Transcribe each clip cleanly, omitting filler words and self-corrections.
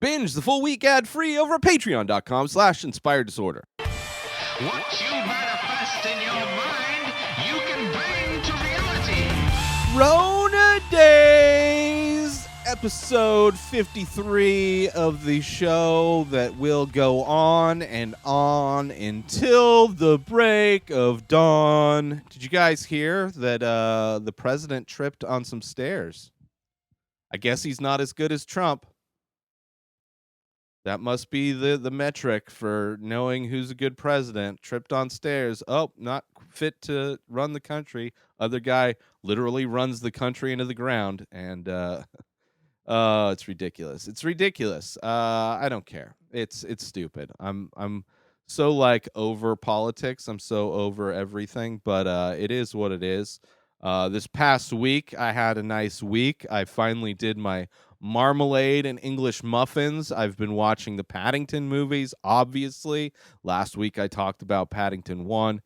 Binge the full week ad-free over at patreon.com/inspired disorder. What you manifest in your mind, you can bring to reality. Rona Dayz, episode 53 of the show that will go on and on until the break of dawn. Did you guys hear that the president tripped on some stairs? I guess he's not as good as Trump. That must be the metric for knowing who's a good president. Tripped on stairs. Oh, not fit to run the country. Other guy literally runs the country into the ground. And it's ridiculous. It's ridiculous. I don't care. It's stupid. I'm so like over politics. I'm so over everything. But it is what it is. This past week, I had a nice week. I finally did my marmalade and English muffins. I've been watching the Paddington movies, obviously. Last week I talked about Paddington 1.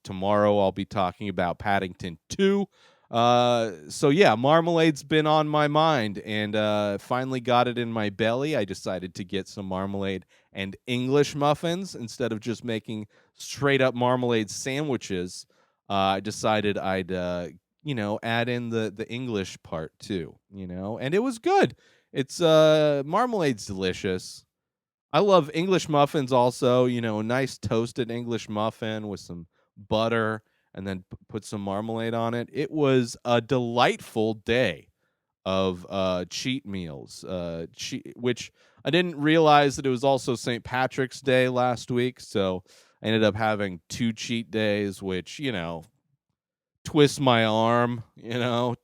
Tomorrow I'll be talking about Paddington 2. So yeah, marmalade's been on my mind, and finally got it in my belly. I decided to get some marmalade and English muffins instead of just making straight up marmalade sandwiches. I decided I'd add in the English part too, and it was good. It's marmalade's delicious. I love English muffins also, a nice toasted English muffin with some butter and then put some marmalade on it. It was a delightful day of cheat meals, which I didn't realize that it was also St. Patrick's Day last week, so I ended up having 2 cheat days, which, twist my arm. I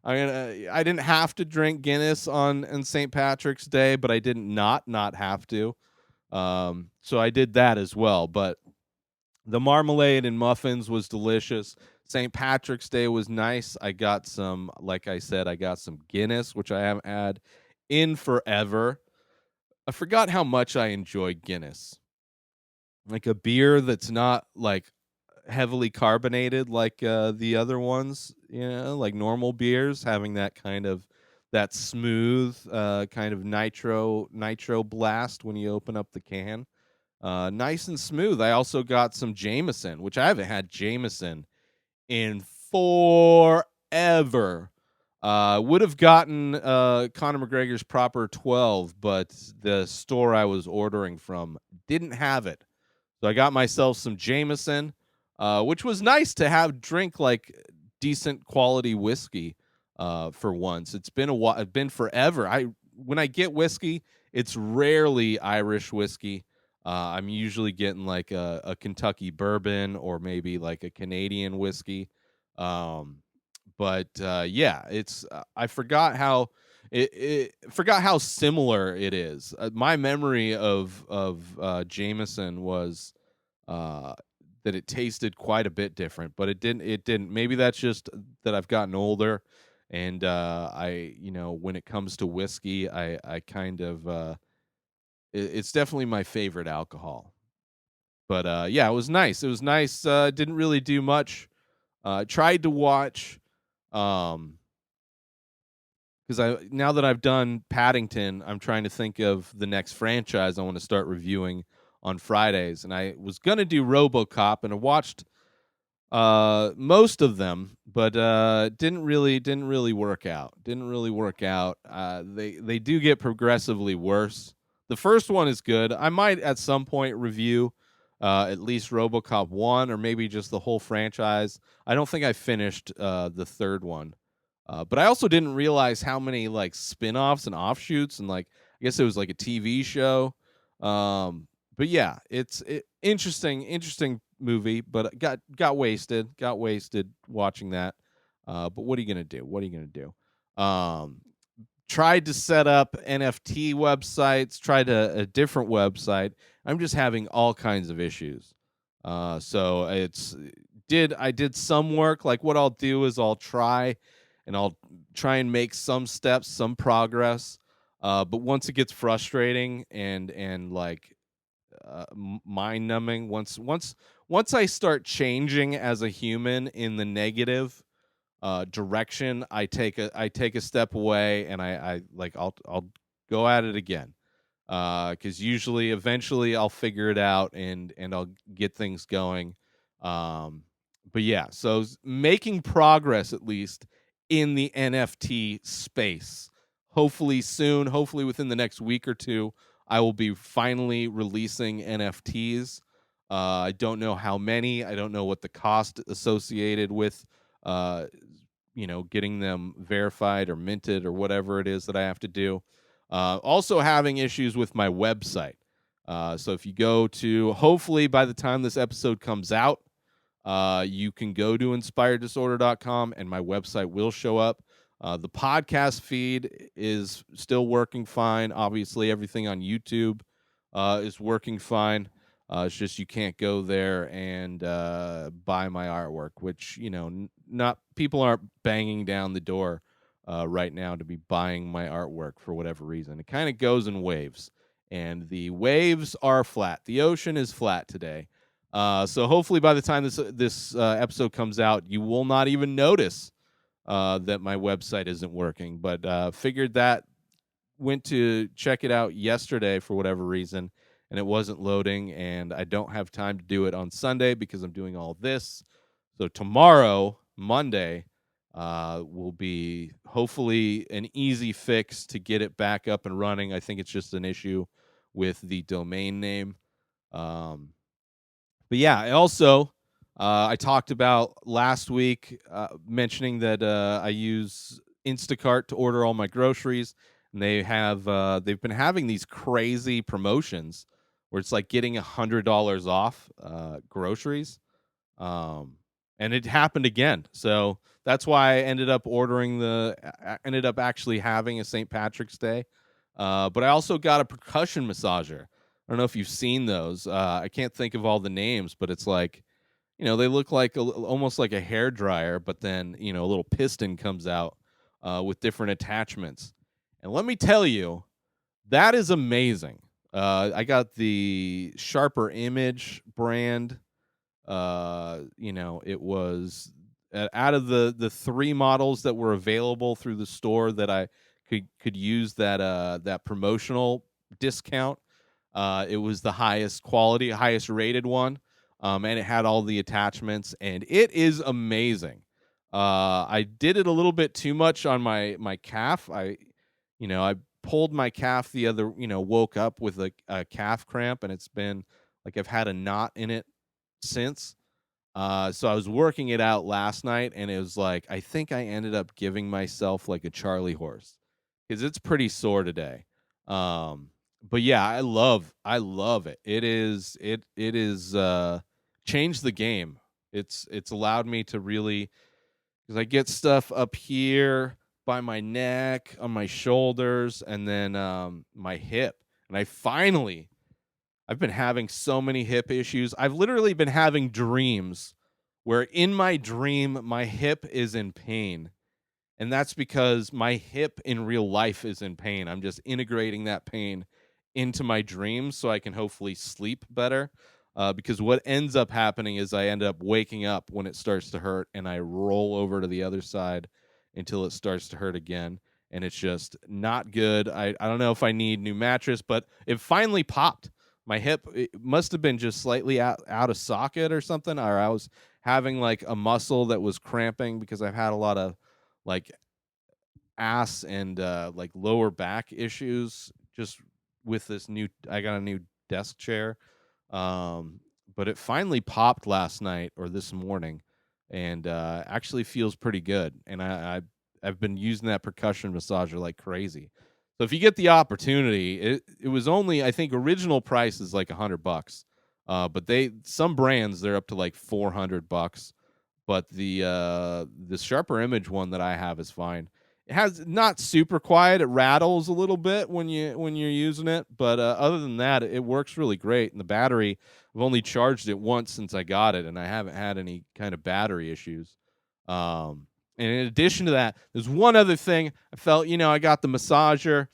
didn't have to drink Guinness on St. Patrick's Day, but I didn't not have to. So I did that as well. But the marmalade and muffins was delicious. St. Patrick's Day was nice. I got some, like I said, Guinness, which I haven't had in forever. I forgot how much I enjoy Guinness. Like a beer that's not like heavily carbonated like the other ones, like normal beers, having that smooth kind of nitro blast when you open up the can. Nice and smooth. I also got some Jameson, which I haven't had Jameson in forever. Would have gotten Conor McGregor's Proper 12, but the store I was ordering from didn't have it. So I got myself some Jameson, which was nice to drink like decent quality whiskey for once. It's been a while. It's been forever. When I get whiskey, it's rarely Irish whiskey. I'm usually getting like a Kentucky bourbon or maybe like a Canadian whiskey. But it's I forgot how forgot how similar it is. My memory of Jameson was that it tasted quite a bit different, but it didn't. Maybe that's just that I've gotten older, and when it comes to whiskey, I kind of it's definitely my favorite alcohol. But it was nice. It was nice. Didn't really do much. Tried to watch, because now that I've done Paddington, I'm trying to think of the next franchise I want to start reviewing on Fridays, and I was gonna do RoboCop, and I watched most of them, but didn't really work out. They do get progressively worse. The first one is good. I might at some point review at least RoboCop 1 or maybe just the whole franchise. I don't think I finished the third one. But I also didn't realize how many like spin-offs and offshoots, and like I guess it was like a TV show. But yeah, it's interesting movie, but got wasted watching that. But what are you gonna do? Tried to set up NFT websites, tried a different website. I'm just having all kinds of issues. So I did some work. Like what I'll do is I'll try and make some steps, some progress. But once it gets frustrating and like mind numbing, once I start changing as a human in the negative, direction, I take a step away, and I like I'll go at it again. Because usually, eventually, I'll figure it out, and I'll get things going. Um, but yeah, so making progress at least in the NFT space. Hopefully soon, hopefully within the next week or two, I will be finally releasing NFTs. I don't know how many. I don't know what the cost associated with, uh, getting them verified or minted or whatever it is that I have to do. Also having issues with my website. So if you go to, hopefully by the time this episode comes out, you can go to inspireddisorder.com and my website will show up. The podcast feed is still working fine. Obviously, everything on YouTube is working fine. It's just you can't go there and buy my artwork, which not people aren't banging down the door right now to be buying my artwork for whatever reason. It kind of goes in waves, and the waves are flat. The ocean is flat today. So hopefully by the time this episode comes out, you will not even notice that my website isn't working. But figured that went to check it out yesterday for whatever reason, and it wasn't loading, and I don't have time to do it on Sunday because I'm doing all this. So tomorrow, Monday, will be hopefully an easy fix to get it back up and running. I think it's just an issue with the domain name. Um, but yeah, I talked about last week, mentioning that I use Instacart to order all my groceries, and they've been having these crazy promotions where it's like getting $100 off groceries. Um, and it happened again. So that's why I ended up actually having a St. Patrick's Day. But I also got a percussion massager. I don't know if you've seen those. I can't think of all the names, but it's like, they look like almost like a hair dryer, but then, a little piston comes out with different attachments. And let me tell you, that is amazing. I got the Sharper Image brand. It was out of the three models that were available through the store that I could use that promotional discount. It was the highest quality, highest rated one, and it had all the attachments, and it is amazing. I did it a little bit too much on my calf. I pulled my calf the other, woke up with a calf cramp, and it's been like I've had a knot in it since. So I was working it out last night, and it was like I think I ended up giving myself like a Charlie horse because it's pretty sore today. Um, but yeah, I love it. It is changed the game. It's allowed me to really, because I get stuff up here by my neck, on my shoulders, and then my hip, and I've been having so many hip issues. I've literally been having dreams where in my dream my hip is in pain, and that's because my hip in real life is in pain. I'm just integrating that pain into my dreams so I can hopefully sleep better. Because what ends up happening is I end up waking up when it starts to hurt, and I roll over to the other side until it starts to hurt again. And it's just not good. I don't know if I need new mattress, but it finally popped. My hip, it must have been just slightly out of socket or something, or I was having like a muscle that was cramping because I've had a lot of like ass and like lower back issues just with this new I got a new desk chair. Um but it finally popped last night or this morning, and actually feels pretty good, and I've been using that percussion massager like crazy. So if you get the opportunity, it was only, I think original price is like $100. But some brands they're up to like $400, but the Sharper Image one that I have is fine. It has not super quiet. It rattles a little bit when you're using it, but other than that, it works really great. And the battery, I've only charged it once since I got it, and I haven't had any kind of battery issues. And in addition to that, there's one other thing. I felt, I got the massager,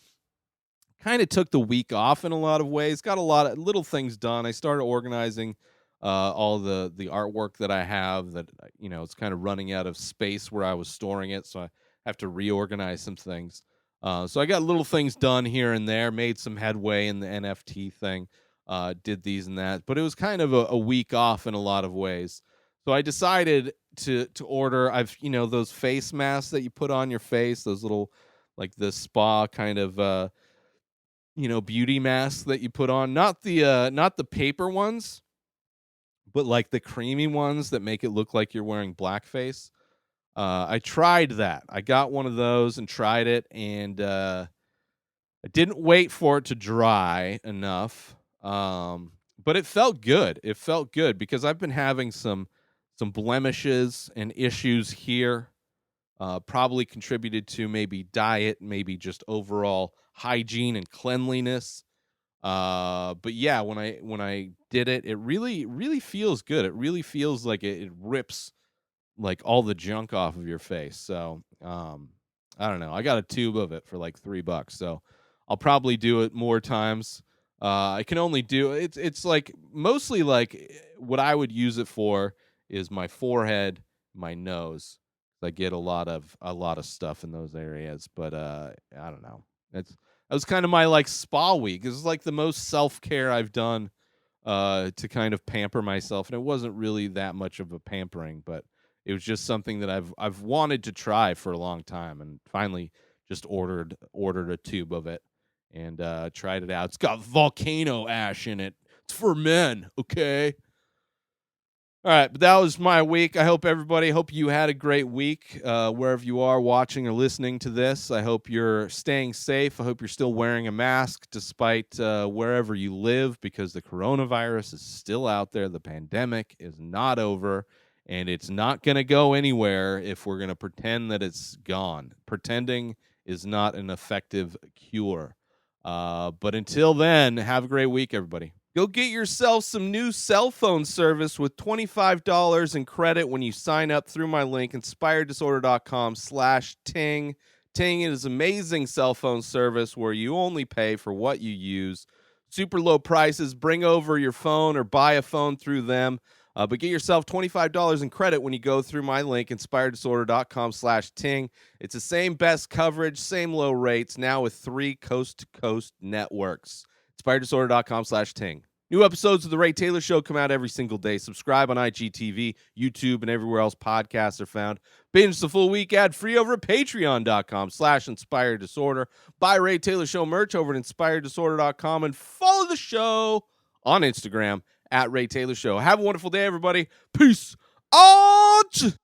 kind of took the week off in a lot of ways, got a lot of little things done. I started organizing all the artwork that I have that it's kind of running out of space where I was storing it, so I have to reorganize some things. So I got little things done here and there, made some headway in the NFT thing, did these and that, but it was kind of a week off in a lot of ways. So I decided to order. I've those face masks that you put on your face, those little like the spa kind of beauty masks that you put on, not the paper ones, but like the creamy ones that make it look like you're wearing blackface. I tried that. I got one of those and tried it, and I didn't wait for it to dry enough. But it felt good. It felt good because I've been having some blemishes and issues here. Probably contributed to maybe diet, maybe just overall hygiene and cleanliness. But yeah, when I did it, it really feels good. It really feels like it rips like all the junk off of your face. So, I don't know. I got a tube of it for like $3. So I'll probably do it more times. I can only do it's like mostly like what I would use it for is my forehead, my nose. I get a lot of stuff in those areas, but I don't know. That was kind of my like spa week. It was like the most self-care I've done to kind of pamper myself, and it wasn't really that much of a pampering, but it was just something that I've wanted to try for a long time, and finally just ordered a tube of it and tried it out. It's got volcano ash in it. It's for men, okay? All right, but that was my week. I hope you had a great week wherever you are watching or listening to this. I hope you're staying safe. I hope you're still wearing a mask despite wherever you live, because the coronavirus is still out there. The pandemic is not over, and it's not going to go anywhere if we're going to pretend that it's gone. Pretending is not an effective cure. But until then, have a great week, everybody. Go get yourself some new cell phone service with $25 in credit when you sign up through my link, inspireddisorder.com/ting. Ting is amazing cell phone service where you only pay for what you use. Super low prices. Bring over your phone or buy a phone through them. But get yourself $25 in credit when you go through my link, inspireddisorder.com/ting. It's the same best coverage, same low rates, now with 3 coast-to-coast networks. inspireddisorder.com/ting. New episodes of The Ray Taylor Show come out every single day. Subscribe on IGTV, YouTube, and everywhere else podcasts are found. Binge the full week ad-free over at patreon.com/inspireddisorder. Buy Ray Taylor Show merch over at inspireddisorder.com and follow the show on Instagram at Ray Taylor Show. Have a wonderful day, everybody. Peace out.